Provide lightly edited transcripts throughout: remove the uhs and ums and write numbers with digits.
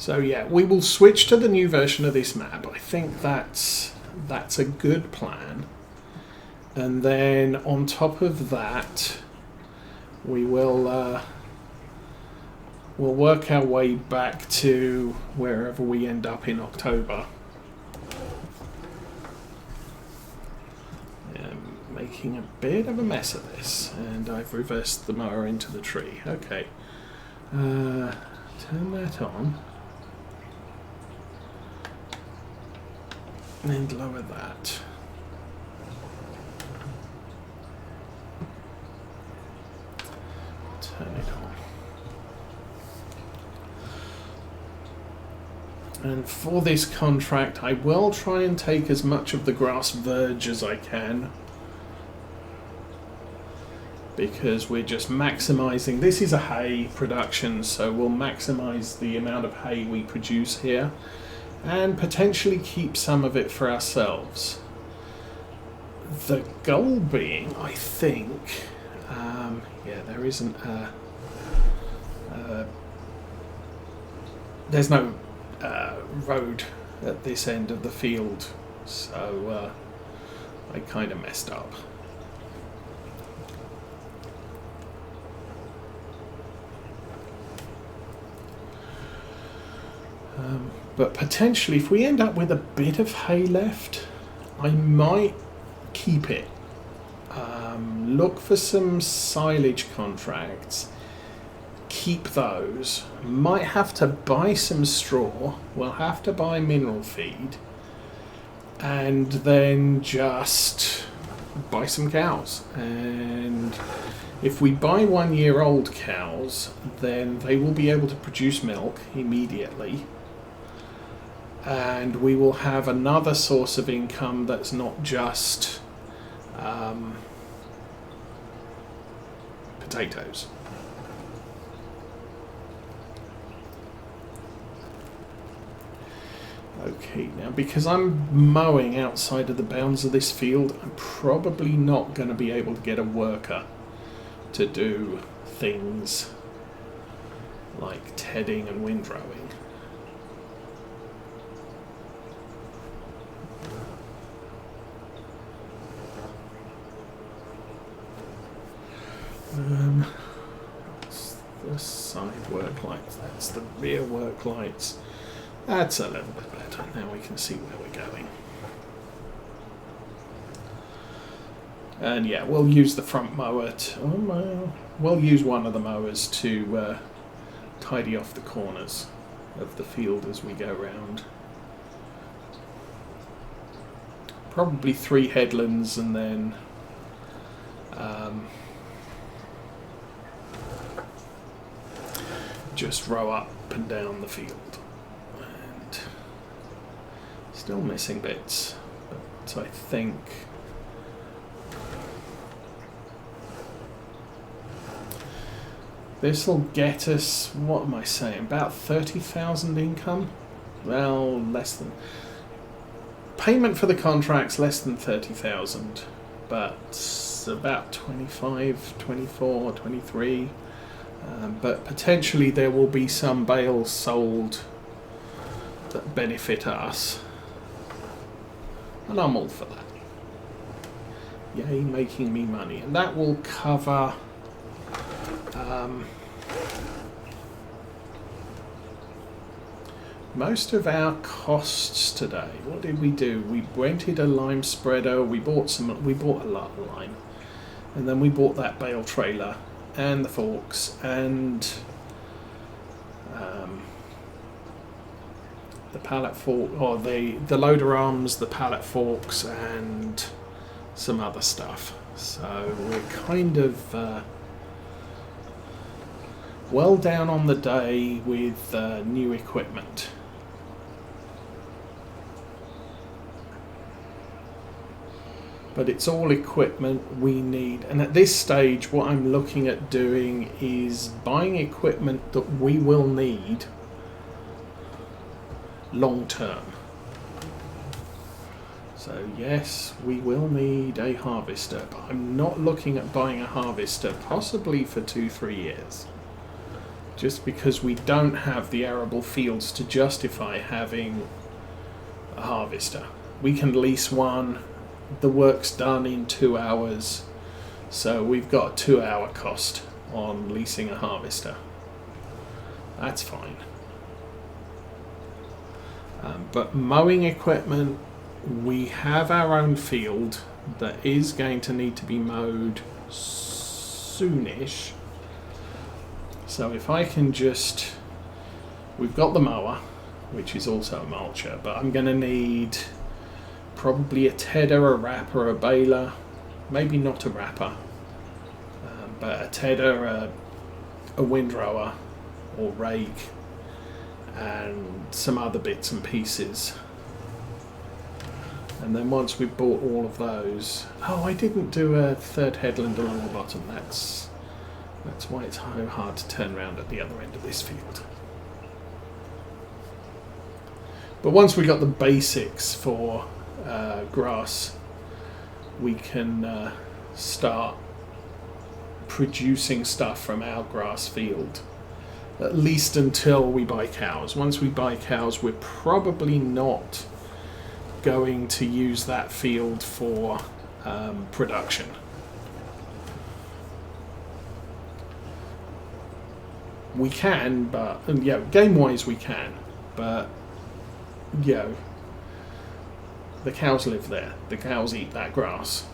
So yeah, we will switch to the new version of this map. I think that's a good plan. And then on top of that, we will we'll work our way back to wherever we end up in October. Making a bit of a mess of this, and I've reversed the mower into the tree. Okay, turn that on and lower that. Turn it on. And for this contract, I will try and take as much of the grass verge as I can, because we're just maximising. This is a hay production, so we'll maximise the amount of hay we produce here and potentially keep some of it for ourselves. The goal being, I think, yeah, there isn't there's no road at this end of the field, so I kind of messed up. But potentially, if we end up with a bit of hay left, I might keep it. Look for some silage contracts, keep those. Might have to buy some straw, we'll have to buy mineral feed, and then just buy some cows. And if we buy 1-year-old cows, then they will be able to produce milk immediately. And we will have another source of income that's not just potatoes. Okay, now because I'm mowing outside of the bounds of this field, I'm probably not going to be able to get a worker to do things like tedding and windrowing. That's the side work lights, that's the rear work lights. That's a little bit better. Now we can see where we're going. And yeah, we'll use the front mower to, we'll use one of the mowers to tidy off the corners of the field as we go round. Probably 3 headlands, and then just row up and down the field. And still missing bits, but I think this will get us, what am I saying, about 30,000 income? Well, less than. Payment for the contract's less than 30,000, but about 25, 24, 23. But potentially there will be some bales sold that benefit us, and I'm all for that. Yay, making me money, and that will cover most of our costs today. What did we do? We rented a lime spreader, we bought a lot of lime, and then we bought that bale trailer and the forks and the pallet fork, or the loader arms, the pallet forks, and some other stuff. So we're kind of well down on the day with new equipment. But it's all equipment we need, and at this stage what I'm looking at doing is buying equipment that we will need long term. So yes, we will need a harvester, but I'm not looking at buying a harvester possibly for 2-3 years. just because we don't have the arable fields to justify having a harvester. We can lease one, the work's done in 2 hours, so we've got a 2-hour cost on leasing a harvester. That's fine. But mowing equipment, we have our own field that is going to need to be mowed soonish. So if I can just, we've got the mower, which is also a mulcher, but I'm going to need probably a tedder, a wrapper, a baler, maybe not a wrapper, but a tedder, a windrower or rake, and some other bits and pieces. And then once we've bought all of those, oh, I didn't do a third headland along the bottom. That's why it's so hard to turn around at the other end of this field. But once we got the basics for grass, we can start producing stuff from our grass field, at least until we buy cows. Once we buy cows, we're probably not going to use that field for production. We can, but game-wise we can, but the cows live there. The cows eat that grass,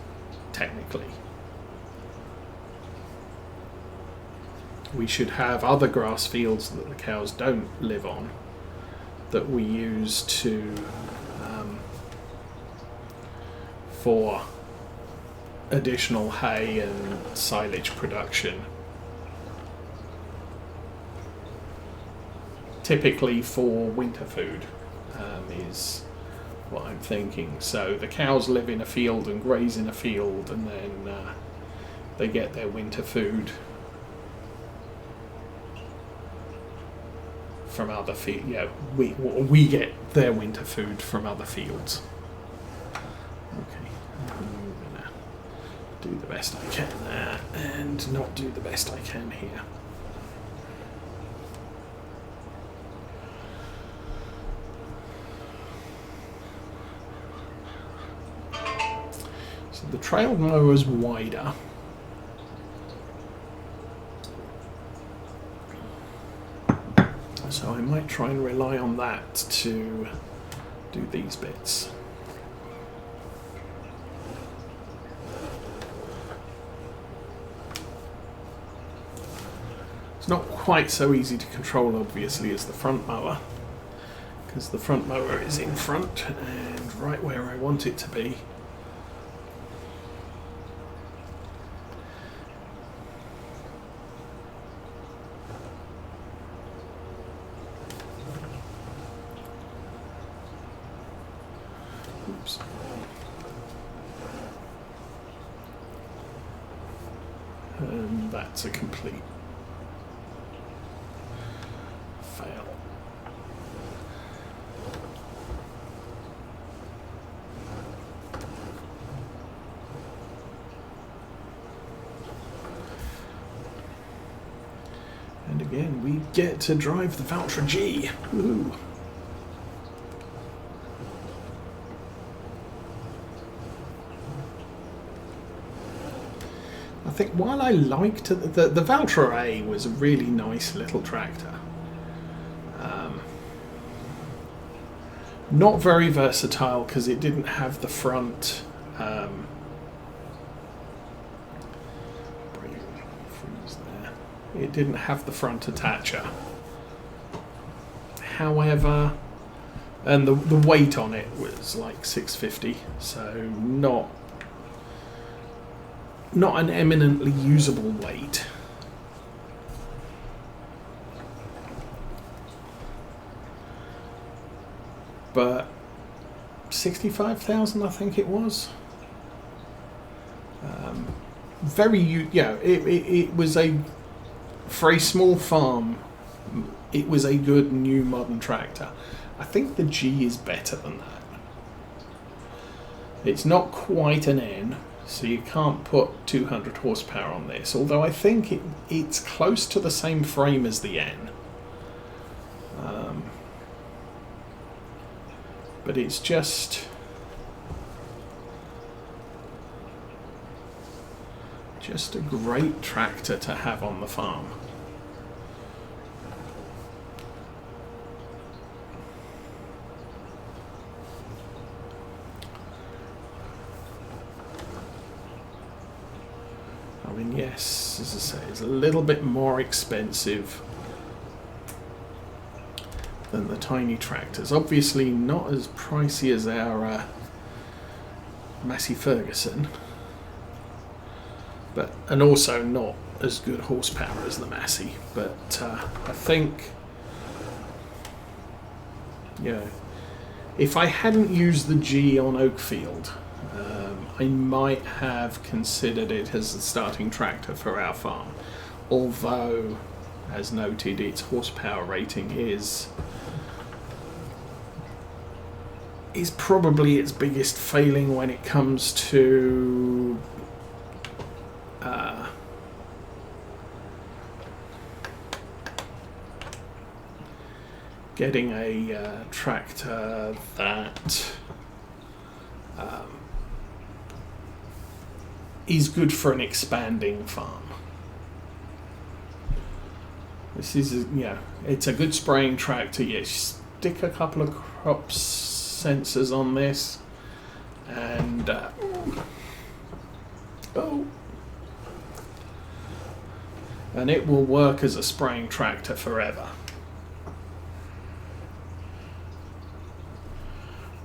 technically. We should have other grass fields that the cows don't live on that we use to for additional hay and silage production. Typically for winter food is what I'm thinking. So the cows live in a field and graze in a field, and then they get their winter food from other fields. We get their winter food from other fields. Okay, I'm gonna do the best I can there and not do the best I can here. So the trail mower's wider. So I might try and rely on that to do these bits. It's not quite so easy to control, obviously, as the front mower, because the front mower is in front and right where I want it to be. Oops. And that's a complete fail. And again, we get to drive the Valtra G. Woohoo! I think while I liked the Valtra A was a really nice little tractor. Not very versatile because it didn't have the front it didn't have the front attacher. However, and the weight on it was like 650, so not an eminently usable weight. But 65,000, I think it was. It was for a small farm. It was a good new modern tractor. I think the G is better than that. It's not quite an N, So you can't put 200 horsepower on this, although I think it's close to the same frame as the N. But it's just a great tractor to have on the farm. I mean, yes, as I say, it's a little bit more expensive than the tiny tractors. Obviously not as pricey as our Massey Ferguson, and also not as good horsepower as the Massey. But I think, you know, if I hadn't used the G on Oakfield, I might have considered it as the starting tractor for our farm. Although, as noted, its horsepower rating is probably its biggest failing when it comes to getting a tractor that is good for an expanding farm. This is, you know, it's a good spraying tractor. You stick a couple of crop sensors on this, and and it will work as a spraying tractor forever.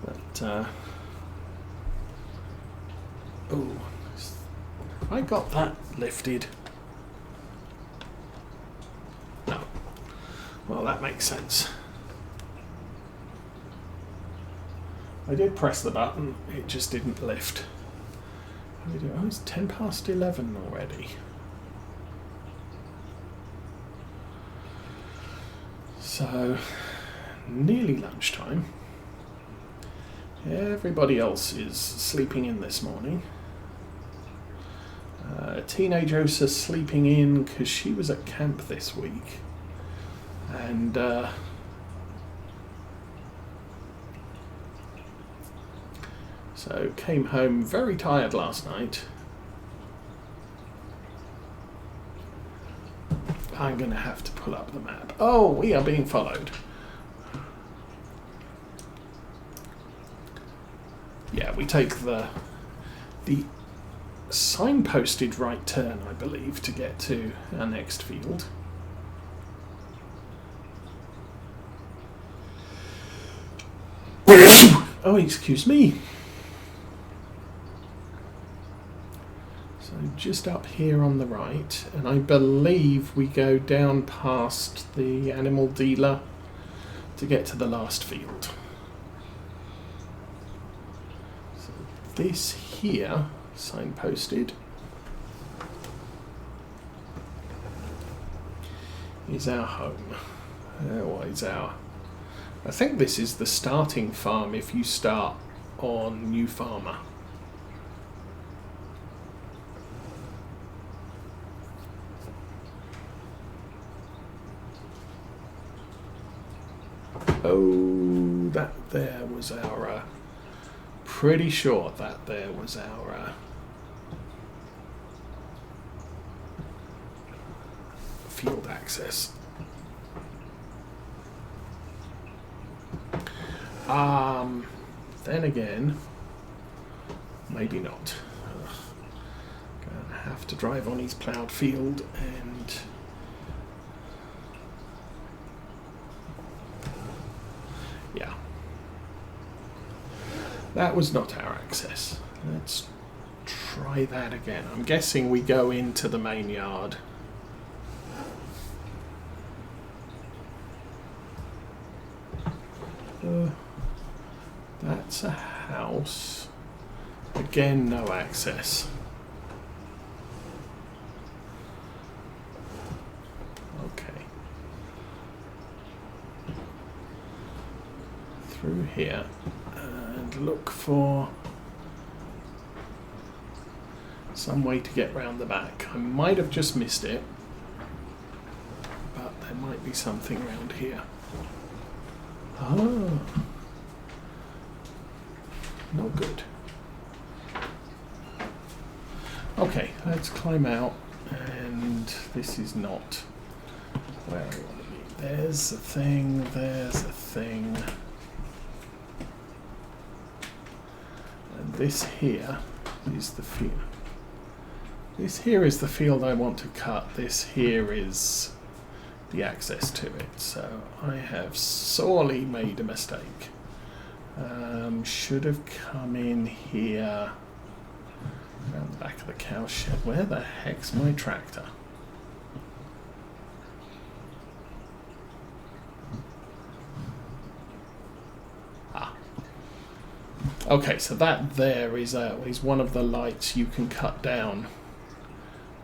But I got that lifted. No. Well, that makes sense. I did press the button, it just didn't lift. Oh, it's 10 past 11 already. So, nearly lunchtime. Everybody else is sleeping in this morning. Teenage Osa sleeping in because she was at camp this week. And so came home very tired last night. I'm going to have to pull up the map. Oh, we are being followed. Yeah, we take the signposted right turn, I believe, to get to our next field. Oh, excuse me. So just up here on the right, and I believe we go down past the animal dealer to get to the last field. So this here, signposted, is our home. I think this is the starting farm if you start on New Farmer. Oh, that there was our... pretty sure that there was our... field access. Then again, maybe not. Gonna have to drive on his ploughed field, and yeah, that was not our access. Let's try that again. I'm guessing we go into the main yard. That's a house. Again, no access. Okay. Through here and look for... some way to get round the back. I might have just missed it, but there might be something around here. Oh, not good. Okay, let's climb out, and this is not where I want to be. There's a thing, there's a thing. And this here is the field. This here is the field I want to cut. This here is the access to it. So I have sorely made a mistake. Should have come in here around the back of the cow shed. Where the heck's my tractor? Ah. Okay, so that there is one of the lights you can cut down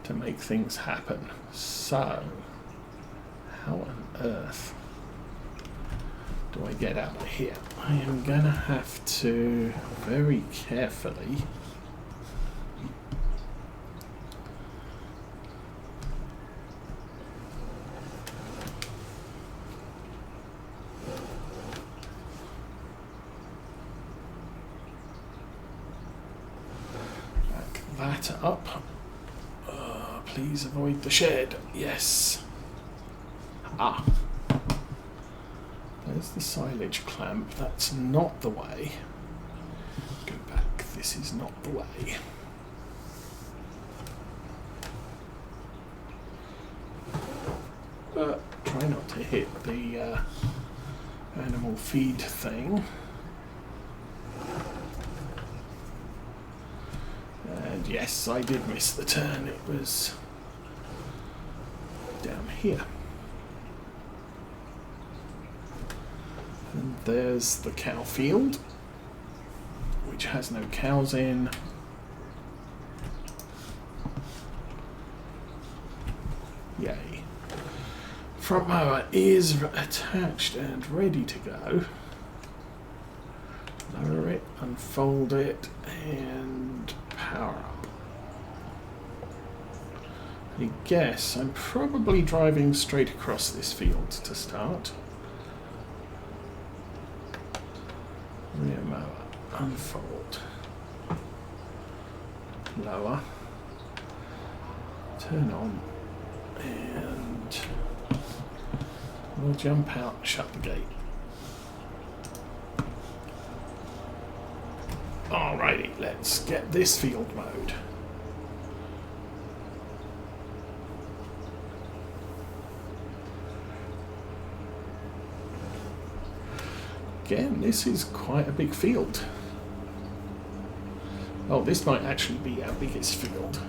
to make things happen. So, how on earth do I get out of here? I am going to have to very carefully back that up. Please avoid the shed. Yes. Ah. There's the silage clamp. That's not the way. Go back. This is not the way. Try not to hit the animal feed thing. And yes, I did miss the turn. It was down here. And there's the cow field, which has no cows in. Yay. Front mower is attached and ready to go. Lower it, unfold it, and power up. I guess I'm probably driving straight across this field to start. Rear mower, unfold, lower, turn on, and we'll jump out, shut the gate. Alrighty, let's get this field mowed. Again, this is quite a big field. Oh, this might actually be our biggest field.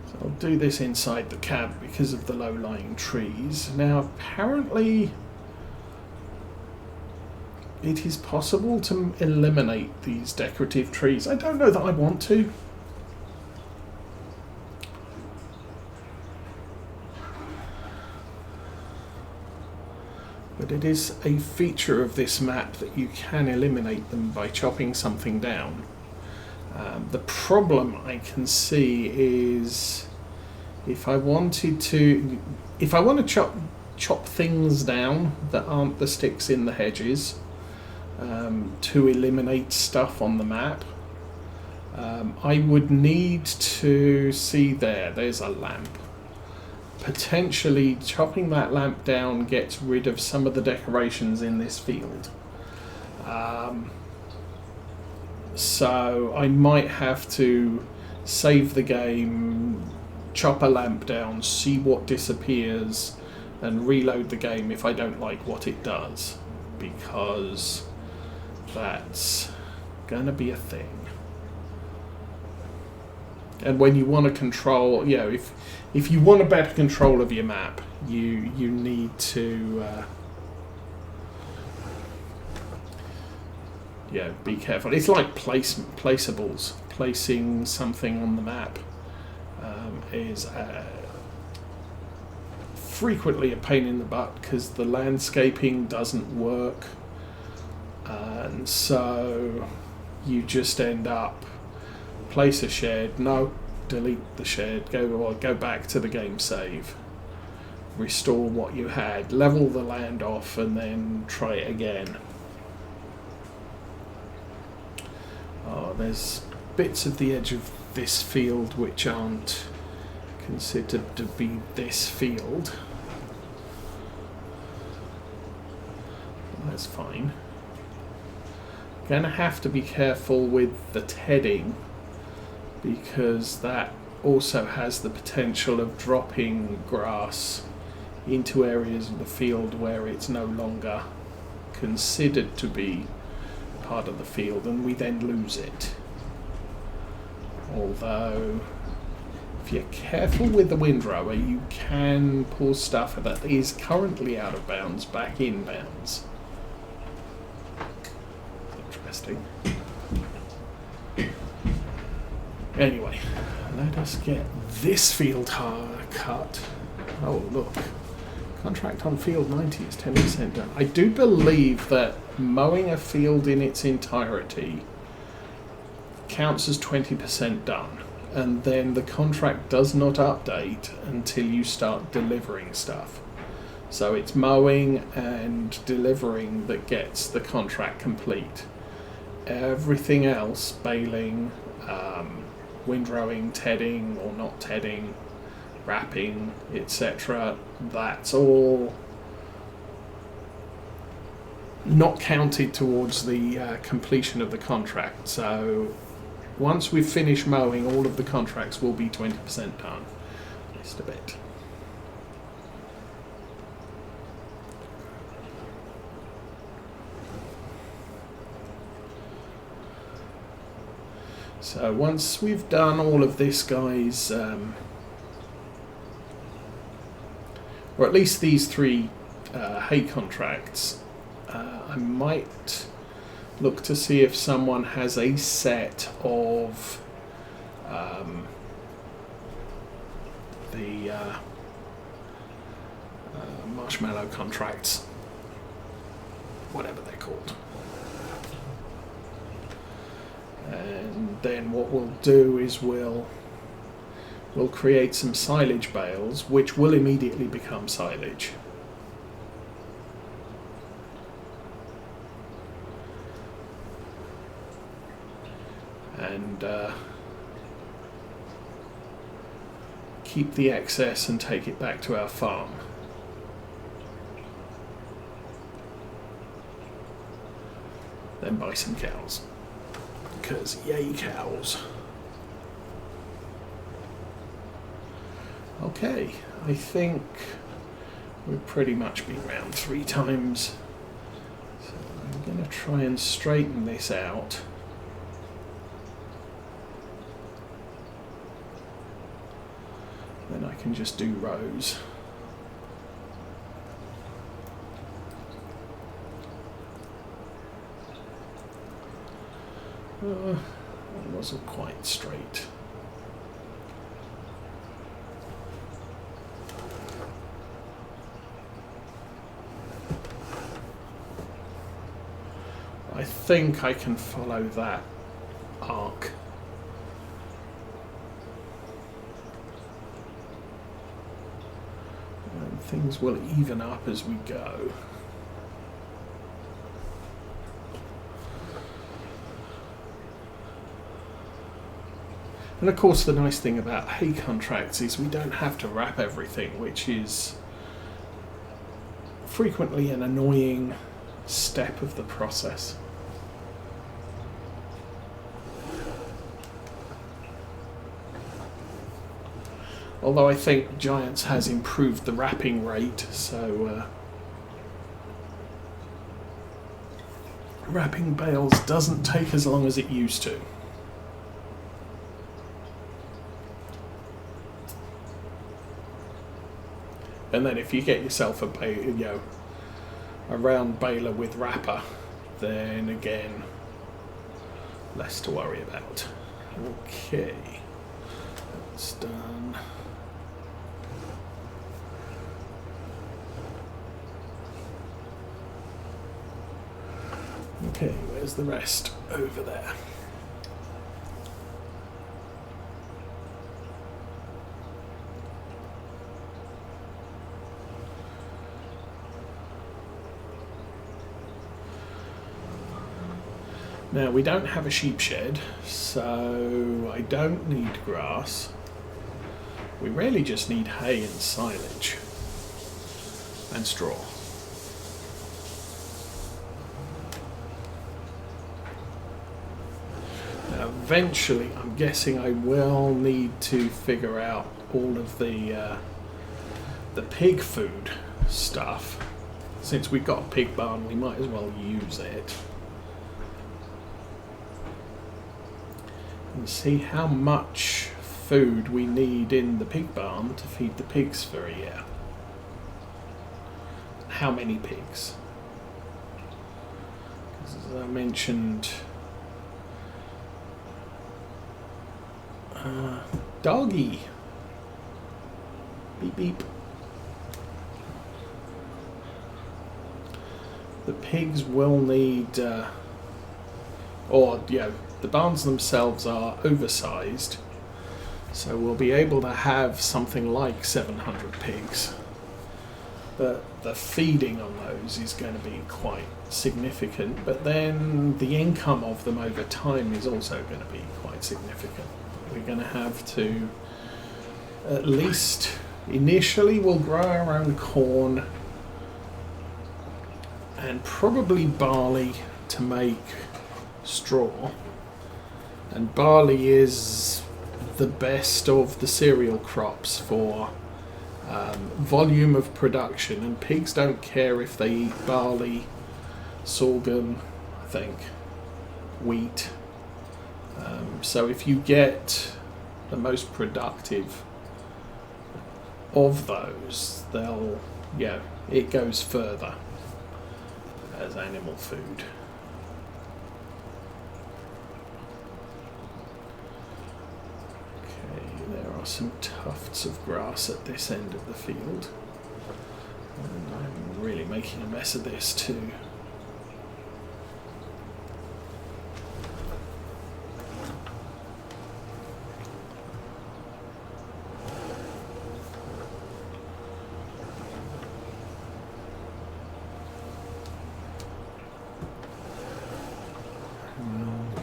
So I'll do this inside the cab because of the low-lying trees. Now, apparently, it is possible to eliminate these decorative trees. I don't know that I want to. But it is a feature of this map that you can eliminate them by chopping something down. The problem I can see is if I want to chop things down that aren't the sticks in the hedges, to eliminate stuff on the map, I would need to see there's a lamp. Potentially chopping that lamp down gets rid of some of the decorations in this field. So I might have to save the game, chop a lamp down, see what disappears, and reload the game if I don't like what it does, because that's gonna be a thing. And when you want to control, if you want a better control of your map, you need to be careful. It's like placeables. Placing something on the map is frequently a pain in the butt because the landscaping doesn't work. And so you just end up, place a shed, no, delete the shed, go back to the game save, restore what you had, level the land off, and then try it again. Oh, there's bits of the edge of this field which aren't considered to be this field. That's fine. Gonna have to be careful with the tedding, because that also has the potential of dropping grass into areas of the field where it's no longer considered to be part of the field, and we then lose it. Although, if you're careful with the windrower, you can pull stuff that is currently out of bounds back in bounds. Interesting. Anyway, let us get this field cut. Oh, look. Contract on field 90 is 10% done. I do believe that mowing a field in its entirety counts as 20% done, and then the contract does not update until you start delivering stuff. So it's mowing and delivering that gets the contract complete. Everything else, baling, windrowing, tedding or not tedding, wrapping, etc., that's all not counted towards the completion of the contract. So once we've finished mowing, all of the contracts will be 20% done. Just a bit. So once we've done all of this, guys, or at least these three hay contracts, I might look to see if someone has a set of the marshmallow contracts, whatever they're called. And then what we'll do is we'll create some silage bales, which will immediately become silage. And keep the excess and take it back to our farm. Then buy some cows. Because yay cows. Okay, I think we've pretty much been round 3 times. So I'm going to try and straighten this out. Then I can just do rows. It wasn't quite straight. I think I can follow that arc. And things will even up as we go. And of course the nice thing about hay contracts is we don't have to wrap everything, which is frequently an annoying step of the process. Although I think Giants has improved the wrapping rate, so wrapping bales doesn't take as long as it used to. And then if you get yourself a round baler with wrapper, then again, less to worry about. Okay, that's done. Okay, where's the rest? Over there. Now, we don't have a sheep shed, so I don't need grass. We really just need hay and silage and straw. Now, eventually, I'm guessing I will need to figure out all of the pig food stuff. Since we've got a pig barn, we might as well use it. And see how much food we need in the pig barn to feed the pigs for a year. How many pigs? As I mentioned, doggy. Beep beep. The pigs will need, the barns themselves are oversized, so we'll be able to have something like 700 pigs. But the feeding on those is going to be quite significant, but then the income of them over time is also going to be quite significant. We're going to have to, at least initially, we'll grow our own corn and probably barley to make straw. And barley is the best of the cereal crops for volume of production, and pigs don't care if they eat barley, sorghum, I think, wheat. So if you get the most productive of those, it goes further as animal food. There are some tufts of grass at this end of the field, and I'm really making a mess of this too.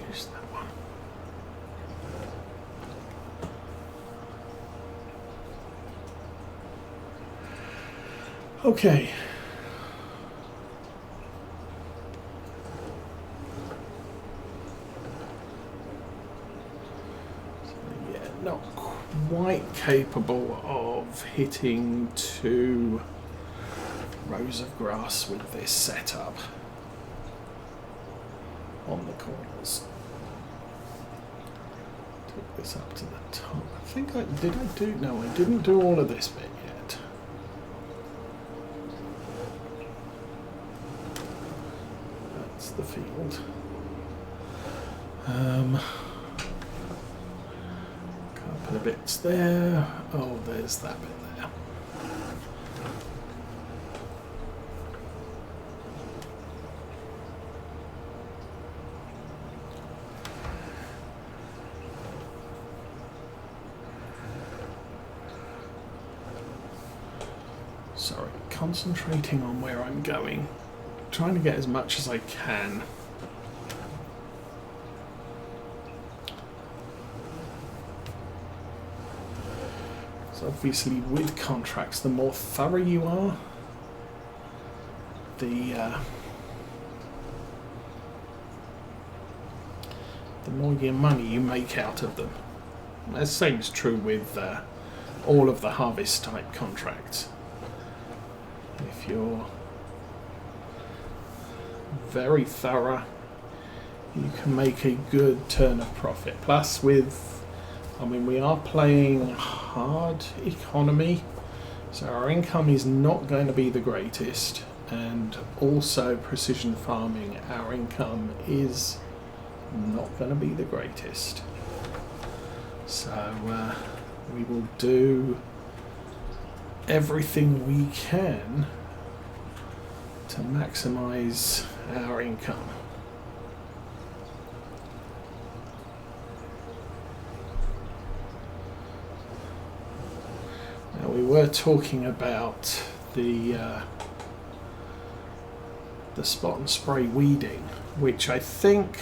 Use that one. Okay. Yeah, not quite capable of hitting 2 rows of grass with this setup on the corners. Took this up to the top. I think I did. No, I didn't do all of this bit yet. That's the field. Couple of bits there. Oh, there's that bit there. Sorry, concentrating on where I'm going, trying to get as much as I can. So obviously with contracts, the more thorough you are, the more your money you make out of them. The same is true with all of the harvest type contracts. If you're very thorough, you can make a good turn of profit. Plus we are playing hard economy, so our income is not going to be the greatest, and also precision farming, our income is not going to be the greatest. So we will do everything we can to maximize our income. we were talking about the spot and spray weeding, which I think